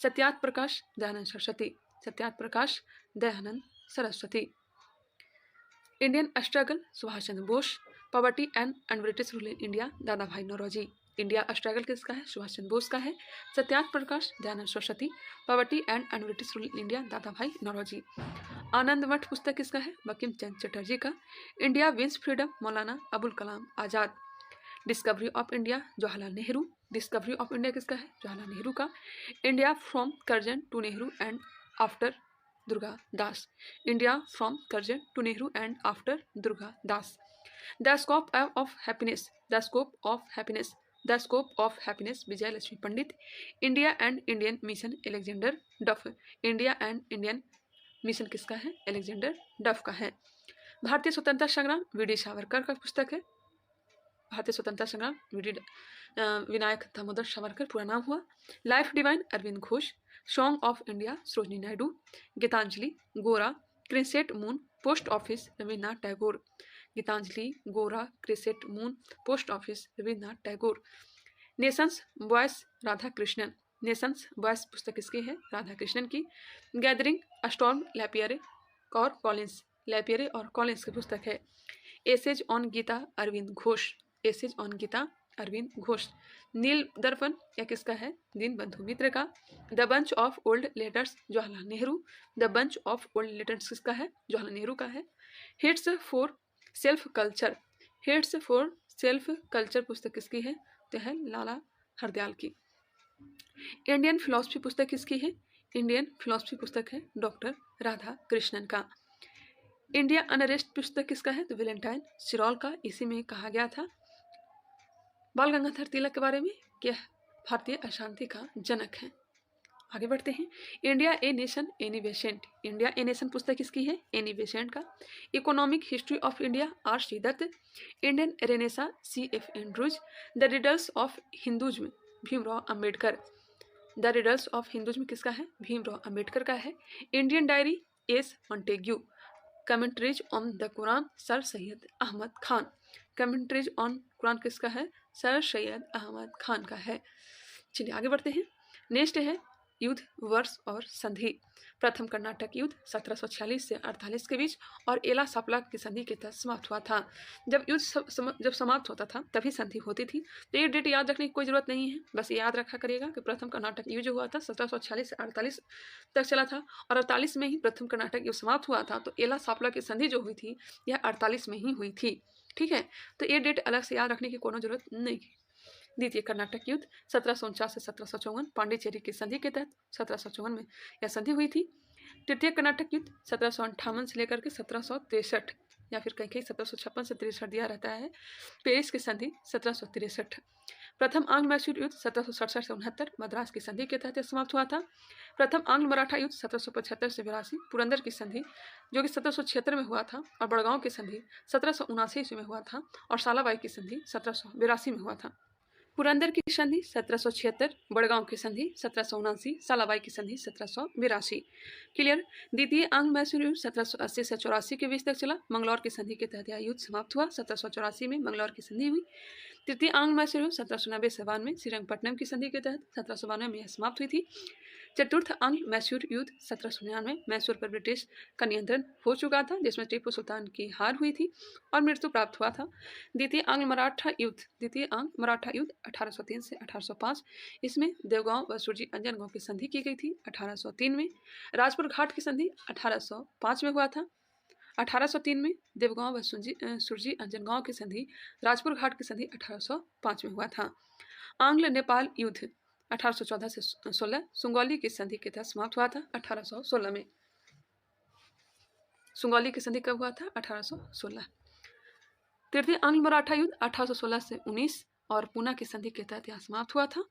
[SPEAKER 1] Satyarth Prakash, Dayanand Saraswati. Satyarth Prakash, Dayanand Saraswati. Indian struggle, Subhash Chandra Bose. Poverty and British rule in India, Dadabhai Naoroji. India struggle किसका है? सुभाष चंद्र बोस का है। Satyarth Prakash, Dayanand Saraswati. Poverty and British rule in India, Dadabhai Naoroji. आनंद मठ पुस्तक किसका है? बंकिम चंद्र चटर्जी का। India wins freedom, Maulana Abul Kalam Azad. Discovery of India, Jawaharlal Nehru. Discovery of India किसका है? जवाहरलाल नेहरू का। India from Curzon to Nehru and after, Durga Das. India from Curzon to Nehru and after, Durga Das. The scope of happiness, the scope of happiness, the scope of happiness, Vijaya Lakshmi Pandit. India and Indian mission, Alexander Duff. India and Indian mission किसका है? Alexander डफ का है। भारतीय स्वतंत्रता संग्राम, VD. Savarkar का पुस्तक है। भारतीय स्वतंत्रता संग्राम, विनायक दामोदर सावरकर पूरा नाम हुआ। Life divine, Arvind Ghosh. Song of India, Sarojini Naidu. Gitanjali, Gora, crescent moon, post office, Rabindranath Tagore. Gitanjali, Gora, crescent moon, post office, Rabindranath Tagore. Nation's voice, Radhakrishnan. Nation's voice पुस्तक किसकी है? राधा कृष्णन की। गैदरिंग, स्टॉर्म लैपियरे और कॉलिंस। लैपियरे और कॉलिंस की पुस्तक है। Essays on Gita, Arvind Ghosh. Essays on Gita, Arvind Ghosh. Neel Darpan या किसका है? दीनबंधु मित्र का। The bunch of old letters, Jawaharlal Nehru. The bunch of old letters किसका है? जवाहरलाल नेहरू का है। Hints for self culture, hints for self culture पुस्तक किसकी है? तो है लाला हरदयाल की। इंडियन फिलॉसफी पुस्तक किसकी है? इंडियन फिलॉसफी पुस्तक है डॉक्टर राधा कृष्णन का। इंडिया अनरेस्ट पुस्तक किसका है? तो वेलेंटाइन सिरॉल का। इसी में कहा गया था बाल गंगाधर तिलक के बारे में कि भारतीय अशांति का जनक है। आगे बढ़ते हैं। India a nation, Annie Besant. India a nation पुस्तक किसकी है? एनी बेसेंट का। Economic history of India, R C Dutt. Indian renaissance, C F Andrews. The riddles of Hinduism, Bhimrao Ambedkar. The riddles of Hinduism किसका है? भीमराव अंबेडकर का है। Indian diary, S Montagu. Commentaries on the Quran, sir Syed Ahmad Khan. Commentaries on Quran किसका है? Sir Syed Ahmad Khan का है। चलिए आगे बढ़ते हैं। नेक्स्ट है युद्ध, वर्ष और संधि। प्रथम कर्नाटक युद्ध 1746 से 48 के बीच और एला सापला की संधि के तहत समाप्त हुआ था। जब युद्ध जब समाप्त होता था तभी संधि होती थी। तो ये डेट याद रखने की कोई ज़रूरत नहीं है, बस याद रखा करिएगा कि प्रथम कर्नाटक युद्ध जो हुआ था 1746 से 48 तक चला था और 48 में ही प्रथम कर्नाटक युद्ध समाप्त हुआ था। तो एला सापला की संधि जो हुई थी यह 48 में ही हुई थी। ठीक है, तो ये डेट अलग से याद रखने की कोनो जरूरत नहीं। द्वितीय कर्नाटक युद्ध 1749 से 1754, पांडिचेरी की संधि के तहत 1754 में यह संधि हुई थी। तृतीय कर्नाटक युद्ध 1758 से लेकर के 1763 या फिर कहीं कहीं 1756 से 63 दिया रहता है। पेरिस की संधि 1763। प्रथम आंग्ल मैसूर युद्ध 1767 से 69, मद्रास की संधि के तहत समाप्त हुआ था। प्रथम आंग्ल मराठा युद्ध 1775 से 82, पुरंदर की संधि जो कि 1776 में हुआ था, और बड़गांव की संधि 1779 ईस्वी में हुआ था, और सालाबाई की संधि 1782 में हुआ था। पुरंदर की संधि 1776, बड़गांव की संधि 1779, सालाबाई की संधि 1782। क्लियर। द्वितीय आंग्ल मैसूर युद्ध 1780 से 84 के बीच तक चला। मंगलौर की संधि के तहत यह युद्ध समाप्त हुआ। 1784 में मंगलौर की संधि हुई। तृतीय आंग्ल मैसूर युद्ध 1790 से 92, श्रीरंगपट्टनम की संधि के तहत 1792 में यह समाप्त हुई थी। चतुर्थ आंग्ल मैसूर युद्ध 1799। मैसूर पर ब्रिटिश का नियंत्रण हो चुका था, जिसमें टीपू सुल्तान की हार हुई थी और मृत्यु प्राप्त हुआ था। द्वितीय आंग्ल मराठा युद्ध 1803 से 1805। इसमें देवगांव व सुरजी अंजनगांव की संधि की गई थी 1803 में। राजपुर घाट की संधि 1805 में हुआ था। 1803 में देवगांव व सुरजी अंजनगांव की संधि, राजपुर घाट की संधि 1805 में हुआ था। आंग्ल नेपाल युद्ध 1814 से 16 सुंगौली की संधि के तहत समाप्त हुआ था 1816 में। सुंगौली की संधि कब हुआ था? 1816। तृतीय आंग्ल मराठा युद्ध 1816 से 19 और पूना की संधि के तहत यह समाप्त हुआ था।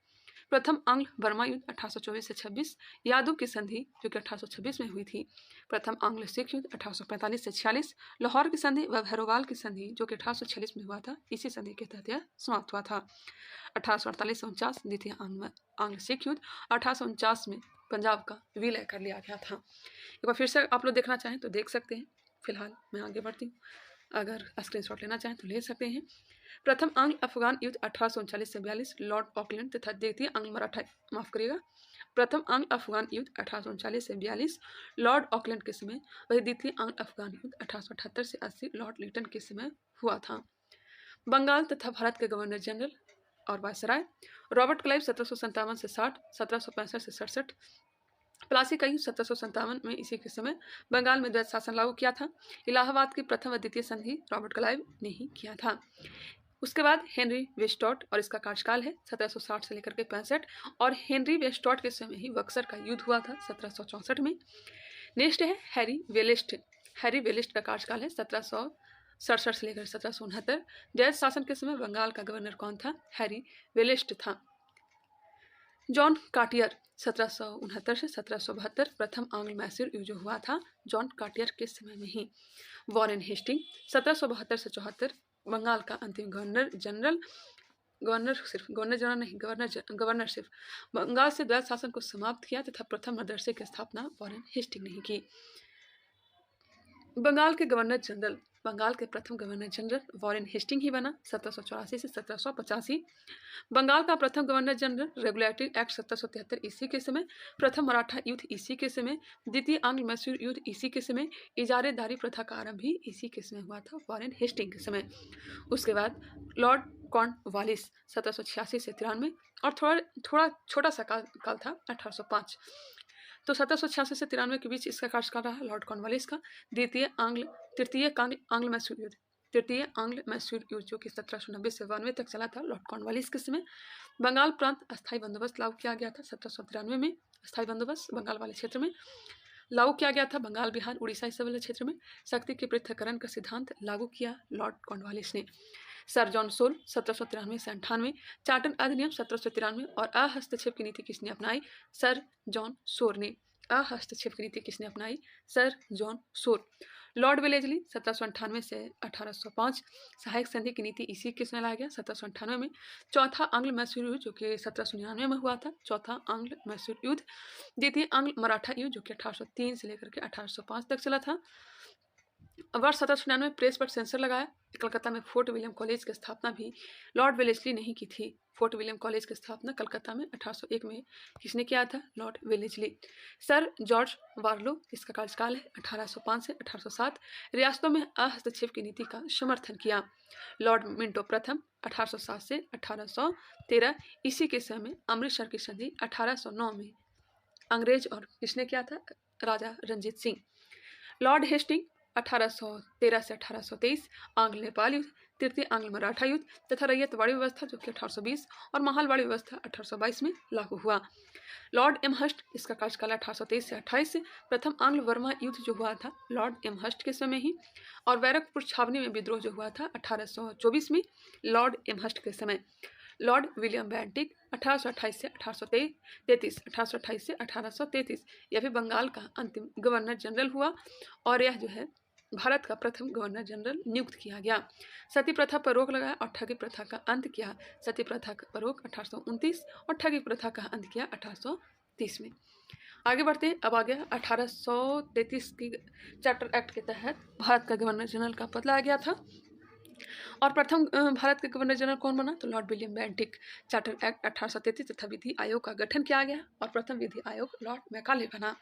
[SPEAKER 1] प्रथम आंग्ल बर्मा युद्ध 1824 से 26 यादव की संधि जो कि 1826 में हुई थी। प्रथम आंग्ल सिख युद्ध 1845 से 46 लाहौर की संधि व भैरोवाल की संधि जो कि 1846 में हुआ था, इसी संधि के तहत यह समाप्त हुआ था। 1848 से 49 द्वितीय आंग्ल सिख युद्ध 1849 में पंजाब का विलय कर लिया गया था। एक बार फिर से आप लोग देखना चाहें तो देख सकते हैं। फिलहाल मैं आगे बढ़ती हूँ, अगर स्क्रीनशॉट लेना चाहें तो ले सकते हैं। प्रथम आंग्ल अफगान युद्ध 1839 से 42 लॉर्ड ऑकलैंड तथा द्वितीय आंग्ल मराठा माफ करिएगा प्रथम आंग्ल अफगान युद्ध 1839 से 42 लॉर्ड ऑकलैंड के समय, वही द्वितीय आंग्ल अफगान युद्ध 1878 से 80 लॉर्ड लिटन के समय हुआ था। बंगाल तथा भारत के गवर्नर जनरल और वायसराय रॉबर्ट क्लाइव 1757 से 60, 1765 से 67। प्लासी का युद्ध 1757 में इसी के समय बंगाल में द्वैत शासन लागू किया था। इलाहाबाद की प्रथम व द्वितीय संधि रॉबर्ट क्लाइव ने ही किया था। उसके बाद हेनरी वेस्टॉट और इसका कार्यकाल है 1760 से लेकर के 65 और हेनरी वेस्टॉट के समय ही बक्सर का युद्ध हुआ था 1764 में। नेक्स्ट है हैरी वेलिस्ट। हैरी वेलिस्ट का कार्यकाल है 1767 से लेकर 1769। द्वैत शासन के समय बंगाल का गवर्नर कौन था? हैरी वेलिस्ट था। जॉन कार्टियर 1769 से 1772 प्रथम आंग्ल मैसूर युद्ध जो हुआ था जॉन कार्टियर के समय में ही। वॉरेन हेस्टिंग 1772 से 74 बंगाल का अंतिम गवर्नर जनरल सिर्फ बंगाल से द्वैत शासन को समाप्त किया तथा प्रथम मदरसे की स्थापना वॉरेन हेस्टिंग ने की। बंगाल के प्रथम गवर्नर जनरल वॉरेन हेस्टिंग ही बना 1784 से 1785। बंगाल का प्रथम गवर्नर जनरल रेगुलेटरी एक्ट 1773 ईस्वी के समय, प्रथम मराठा युद्ध ईस्वी के समय, द्वितीय आंग्ल मैसूर युद्ध ईस्वी के समय, इजारेदारी प्रथा का आरंभ भी इसी के समय हुआ था वॉरेन हेस्टिंग के समय। उसके बाद लॉर्ड कॉर्नवालिस 1786 से 93 और थोड़ा छोटा सा काल था 1805। तो 1786 से 93 के बीच इसका कार्यकाल रहा लॉर्ड कॉर्नवालिस का। तृतीय आंग्ल मैसूर युद्ध जो कि 1790 से 92 तक चला था लॉर्ड कॉर्नवालिस के समय। बंगाल प्रांत अस्थायी बंदोबस्त लागू किया गया था 1793 में। अस्थायी बंदोबस्त बंगाल वाले क्षेत्र में लागू किया गया था। बंगाल, बिहार, उड़ीसा इस वाले क्षेत्र में शक्ति के पृथक्करण का सिद्धांत लागू किया लॉर्ड कॉर्नवालिस ने। सर जॉन सोल 1793 से 98, चार्टर अधिनियम 1793 और अहस्तक्षेप की नीति किसने अपनाई? सर जॉन सोर ने। अहस्तक्षेप की नीति किसने अपनाई? सर जॉन सोर। लॉर्ड वेलेजली 1798 से 1805 सहायक संधि की नीति इसी के समय लाया गया 1798 में। चौथा आंग्ल मैसूर युद्ध जो कि 1799 में हुआ था, चौथा आंग्ल मैसूर युद्ध। द्वितीय आंग्ल मराठा युद्ध जो कि 1803 से लेकर के 1805 तक चला था। वर्ष 1799 प्रेस पर सेंसर लगाया। कलकत्ता में फोर्ट विलियम कॉलेज की स्थापना भी लॉर्ड वेलेस्ली ने ही की थी। फोर्ट विलियम कॉलेज की स्थापना कलकत्ता में 1801 में किसने किया था? Lord Wellesley. सर जॉर्ज वार्लो इसका कार्यकाल है 1805 से 1807। रियासतों में हस्तक्षेप की नीति का समर्थन किया। लॉर्ड मिंटो प्रथम 1807 से 1813 इसी के समय अमृतसर की संधि 1809 में अंग्रेज और किसने किया था? राजा रंजीत सिंह। लॉर्ड हेस्टिंग 1813 से 1823 आंग्ल नेपाल युद्ध, तृतीय आंग्ल मराठा युद्ध तथा रैयतवाड़ी व्यवस्था जो कि 1820 और महालवाड़ी व्यवस्था 1822 में लागू हुआ। लॉर्ड एमहर्स्ट इसका कार्यकाल 1823 से 28। प्रथम आंग्ल बर्मा युद्ध जो हुआ था लॉर्ड एमहर्स्ट के समय ही, और बैरकपुर छावनी में विद्रोह जो हुआ था 1824 में लॉर्ड एमहर्स्ट के समय। लॉर्ड विलियम बैंटिक 1828 से 1833 1828 से 1833 यह भी बंगाल का अंतिम गवर्नर जनरल हुआ और यह जो है भारत का प्रथम गवर्नर जनरल नियुक्त किया गया। सती प्रथा पर रोक लगाया और ठगी प्रथा का अंत किया। सती प्रथा पर रोक 1829 और ठगी प्रथा का अंत किया 1830 में। आगे बढ़ते हैं। अब आ गया 1833 की चार्टर एक्ट के तहत भारत का गवर्नर जनरल का पद लाया गया था। और प्रथम भारत के गवर्नर जनरल कौन बना? तो Lord William Bentinck. Charter act 1833 तथा विधि आयोग का गठन किया गया और प्रथम विधि आयोग लॉर्ड मैकाले बना।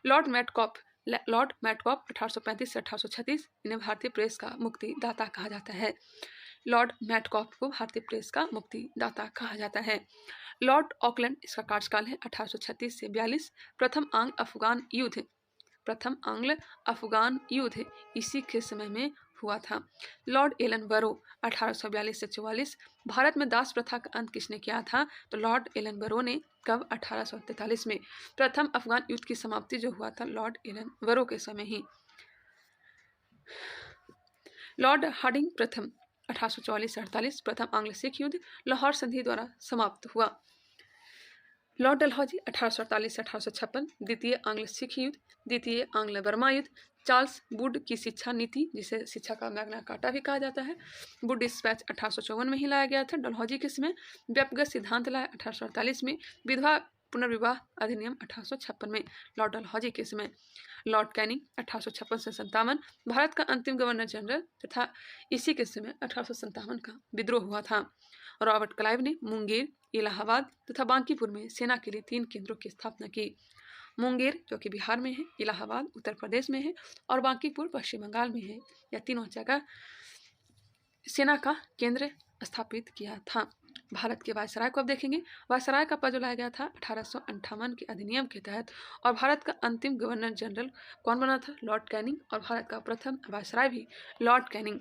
[SPEAKER 1] लॉर्ड मैटकॉप 1835 से 1836, इन्हें भारतीय प्रेस का मुक्तिदाता कहा जाता है। लॉर्ड मैटकॉप को भारतीय प्रेस का मुक्तिदाता कहा जाता है। लॉर्ड ऑकलैंड, इसका कार्यकाल है 1836 से 42। प्रथम आंग्ल अफगान युद्ध इसी के समय में हुआ था। लॉर्ड एलन बरो 1842 से 44। भारत में दास प्रथा का अंत किसने किया था? तो लॉर्ड एलन बरो ने। कब? 1843 में। प्रथम अफगान युद्ध की समाप्ति जो हुआ था लॉर्ड एलन बरो के समय ही। लॉर्ड हार्डिंग प्रथम 1844 से 48। प्रथम आंग्ल सिख युद्ध लाहौर संधि द्वारा समाप्त हुआ। लॉर्ड डलहौजी 1848 से 1856। द्वितीय आंग्ल सिख युद्ध, द्वितीय आंग्ल बर्मा युद्ध। चार्ल्स वुड की शिक्षा नीति, जिसे शिक्षा का मैग्ना कार्टा भी कहा जाता है, वुड डिस्पैच 1854 में ही लाया गया था। डलहौजी के समय व्यक्तिगत सिद्धांत लाया 1848 में। विधवा पुनर्विवाह अधिनियम 1856 में। लॉर्ड डलहौजी के समय। लॉर्ड कैनिंग 1856 से 57, भारत का अंतिम गवर्नर जनरल तथा इसी के समय 1857 का विद्रोह हुआ था। रॉबर्ट क्लाइव ने मुंगेर, इलाहाबाद तथा बांकीपुर में सेना के लिए 3 केंद्रों की स्थापना की। मुंगेर जो कि बिहार में है, इलाहाबाद उत्तर प्रदेश में है और बांकीपुर पश्चिम बंगाल में है। यह तीनों जगह सेना का केंद्र स्थापित किया था। भारत के वायसराय को अब देखेंगे। वायसराय का पद लाया गया था 1858 के अधिनियम के तहत और भारत का अंतिम गवर्नर जनरल कौन बना था? Lord Canning. और भारत का प्रथम वायसराय भी लॉर्ड कैनिंग।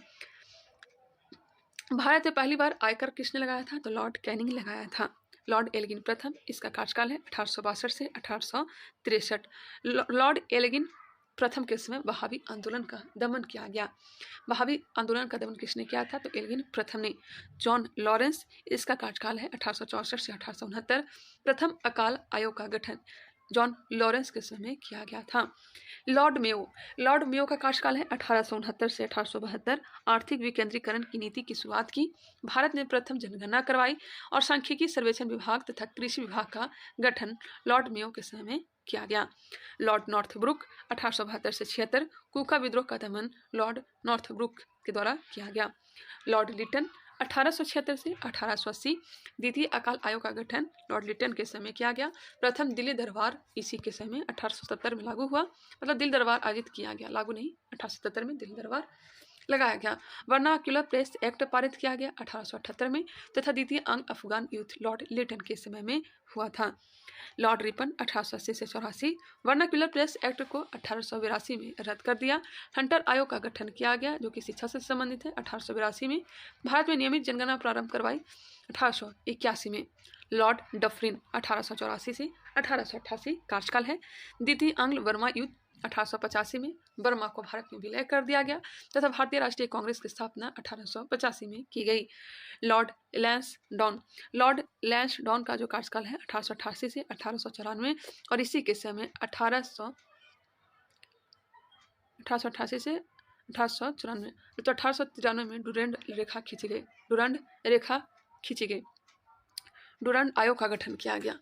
[SPEAKER 1] भारत में पहली बार आयकर किसने लगाया था? तो लॉर्ड कैनिंग लगाया था। लॉर्ड एल्गिन प्रथम, इसका कार्यकाल है 1862 से 1863। लॉर्ड एल्गिन प्रथम के समय वहाबी आंदोलन का दमन किया गया। वहाबी आंदोलन का दमन किसने किया था? तो एल्गिन प्रथम ने। जॉन लॉरेंस, इसका कार्यकाल है 1864 से 1869। प्रथम अकाल आयोग का गठन जॉन लॉरेंस के समय किया गया था। लॉर्ड मेयो का कार्यकाल है 1869 से 1872। आर्थिक विकेंद्रीकरण की नीति की शुरुआत की। भारत ने प्रथम जनगणना करवाई और सांख्यिकी सर्वेक्षण विभाग तथा कृषि विभाग का गठन लॉर्ड मेयो के समय में किया गया। लॉर्ड नॉर्थब्रुक 1872 से 76, कूका विद्रोह का दमन लॉर्ड नॉर्थब्रुक के द्वारा किया गया। लॉर्ड लिटन 1876 से 1880, द्वितीय अकाल आयोग का गठन लॉर्ड लिटन के समय किया गया। प्रथम दिल्ली दरबार इसी के समय 1870 में लागू हुआ, मतलब दिल्ली दरबार आयोजित किया गया, लागू नहीं, 1870 में दिल्ली दरबार लगाया गया। वर्नाक्युलर प्रेस एक्ट पारित किया गया 1878 में तथा द्वितीय अंग अफगान युद्ध लॉर्ड लिटन के समय में हुआ था। लॉर्ड रिपन 1880 से 84, वर्नाक्युलर प्रेस एक्ट को 1882 में रद्द कर दिया। हंटर आयोग का गठन किया गया जो कि शिक्षा से संबंधित है 1882 में। भारत में नियमित जनगणना प्रारंभ करवाई 1881 में। लॉर्ड डफरिन 1884 से 1888 कार्यकाल है। द्वितीय आंग्ल बर्मा युद्ध 1885 में बर्मा को भारत में विलय कर दिया गया तथा भारतीय राष्ट्रीय कांग्रेस की स्थापना 1885 में की गई। लॉर्ड लैंसडॉन का जो कार्यकाल है 1888 से 1894 और इसी के समय 1888 से 1894 तो 1893 में डुरंड रेखा खींची गई। डुरंड आयोग का गठन किया गया।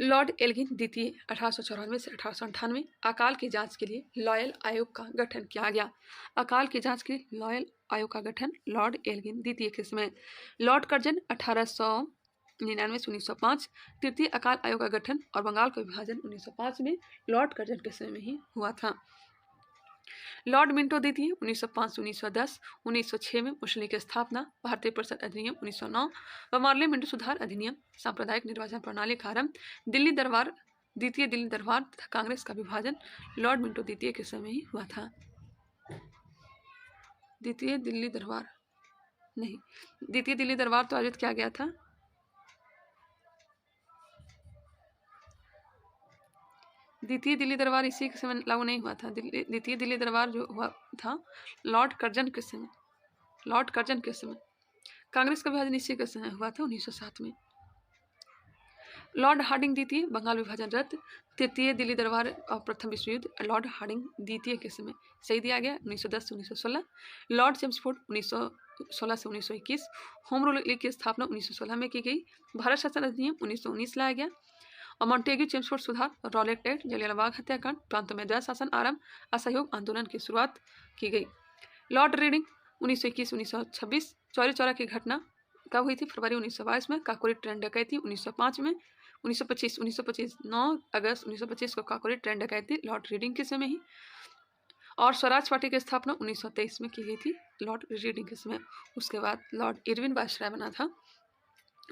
[SPEAKER 1] लॉर्ड एल्गिन द्वितीय 1894 से 1898, अकाल की जांच के लिए लॉयल आयोग का गठन किया गया। अकाल की जांच के लिए लॉयल आयोग का गठन लॉर्ड एल्गिन द्वितीय के समय। लॉर्ड कर्जन 1899 से 1905, तृतीय अकाल आयोग का गठन और बंगाल का विभाजन 1905 में लॉर्ड कर्जन के समय में ही हुआ था। लॉर्ड मिंटो द्वितीय 1905 से 1910, 1906 में मुस्लिम लीग की स्थापना, भारतीय परिषद अधिनियम 1909 व मार्ले मिंटो सुधार अधिनियम, सांप्रदायिक निर्वाचन प्रणाली का आरंभ, दिल्ली दरबार द्वितीय दिल्ली दरबार तथा कांग्रेस का विभाजन लॉर्ड मिंटो द्वितीय के समय ही हुआ था। द्वितीय दिल्ली दरबार तो आयोजित किया गया था द्वितीय दिल्ली दरबार इसी के समय लागू नहीं हुआ था। द्वितीय दिल्ली दरबार जो हुआ था लॉर्ड कर्जन के समय। कांग्रेस का विभाजन इसी के समय हुआ था 1907 में। लॉर्ड हार्डिंग द्वितीय, बंगाल विभाजन रद्द। तृतीय दिल्ली दरबार और प्रथम विश्व युद्ध लॉर्ड हार्डिंग द्वितीय के समय सही दिया गया 1910 से 1916। लॉर्ड चेम्सफोर्ड 1916 से 1921, होम रूल लीग की स्थापना 1916 में की गई। भारत शासन अधिनियम 1919 लाया गया और मॉन्टेग्यू चेम्सफोर्ड सुधार, रॉलेट एक्ट, जलियांवाला हत्याकांड, प्रांतों में द्वैध शासन आरंभ, असहयोग आंदोलन की शुरुआत की गई। लॉर्ड रीडिंग 1921 1926 चौरी चौरा की घटना कब हुई थी? फरवरी 1922 में। काकोरी ट्रेन डकैती 1905 में। 1925 9 अगस्त 1925 को काकोरी ट्रेन डकैती लॉर्ड रीडिंग के समय ही। और स्वराज पार्टी की स्थापना 1923 में की गई थी लॉर्ड रीडिंग के समय। उसके बाद लॉर्ड इरविन वायसराय बना था।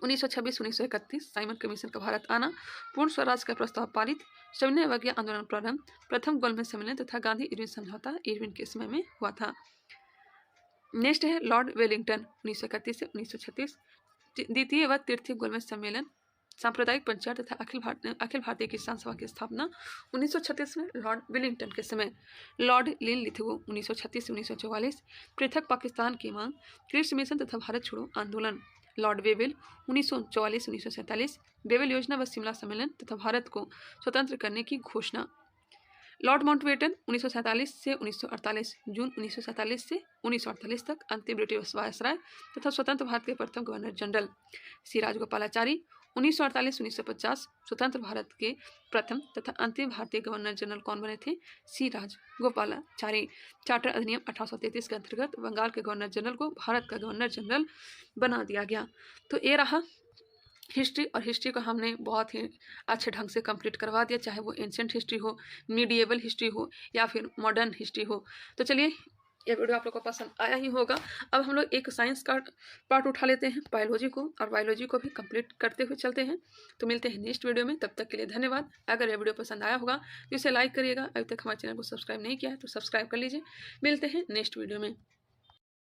[SPEAKER 1] 1926 1931 साइमन कमीशन का भारत आना, पूर्ण स्वराज का प्रस्ताव पारित, सविनय अवज्ञा आंदोलन प्रारंभ, प्रथम गोलमेज सम्मेलन तथा गांधी इरविन समझौता इरविन के समय में हुआ था। नेक्स्ट है लॉर्ड वेलिंगटन 1931 से 1936 द्वितीय व तृतीय गोलमेज सम्मेलन, सांप्रदायिक पंचायत तथा अखिल भारतीय किसान सभा की स्थापना 1936 में लॉर्ड वेलिंगटन के समय। लॉर्ड लिन लिथगो 1936 से 1944 पृथक पाकिस्तान की मांग, कृषि मिशन तथा भारत छोड़ो आंदोलन। लॉर्ड वेवेल 1944-1947 वेवेल योजना व शिमला सम्मेलन तथा भारत को स्वतंत्र करने की घोषणा। लॉर्ड माउंटबेटन 1947 से 1948 जून 1947 से 1948 तक अंतिम ब्रिटिश वायसराय तथा स्वतंत्र भारत के प्रथम गवर्नर जनरल। सी राजगोपालाचारी 1948-1950 स्वतंत्र भारत के प्रथम तथा अंतिम भारतीय गवर्नर जनरल कौन बने थे? सी राजगोपालाचारी। चार्टर अधिनियम 1833 के अंतर्गत बंगाल के गवर्नर जनरल को भारत का गवर्नर जनरल बना दिया गया। तो ये रहा हिस्ट्री, और हिस्ट्री को हमने बहुत ही अच्छे ढंग से कंप्लीट करवा दिया, चाहे वो एंशिएंट हिस्ट्री हो, मीडिएवल हिस्ट्री हो या फिर मॉडर्न हिस्ट्री हो। तो चलिए, ये वीडियो आप लोगों को पसंद आया ही होगा। अब हम लोग एक साइंस का पार्ट उठा लेते हैं, बायोलॉजी को, और बायोलॉजी को भी कंप्लीट करते हुए चलते हैं। तो मिलते हैं नेक्स्ट वीडियो में, तब तक के लिए धन्यवाद। अगर ये वीडियो पसंद आया होगा तो इसे लाइक करिएगा। अभी तक हमारे चैनल को सब्सक्राइब नहीं किया है तो सब्सक्राइब कर लीजिए। मिलते हैं नेक्स्ट वीडियो में।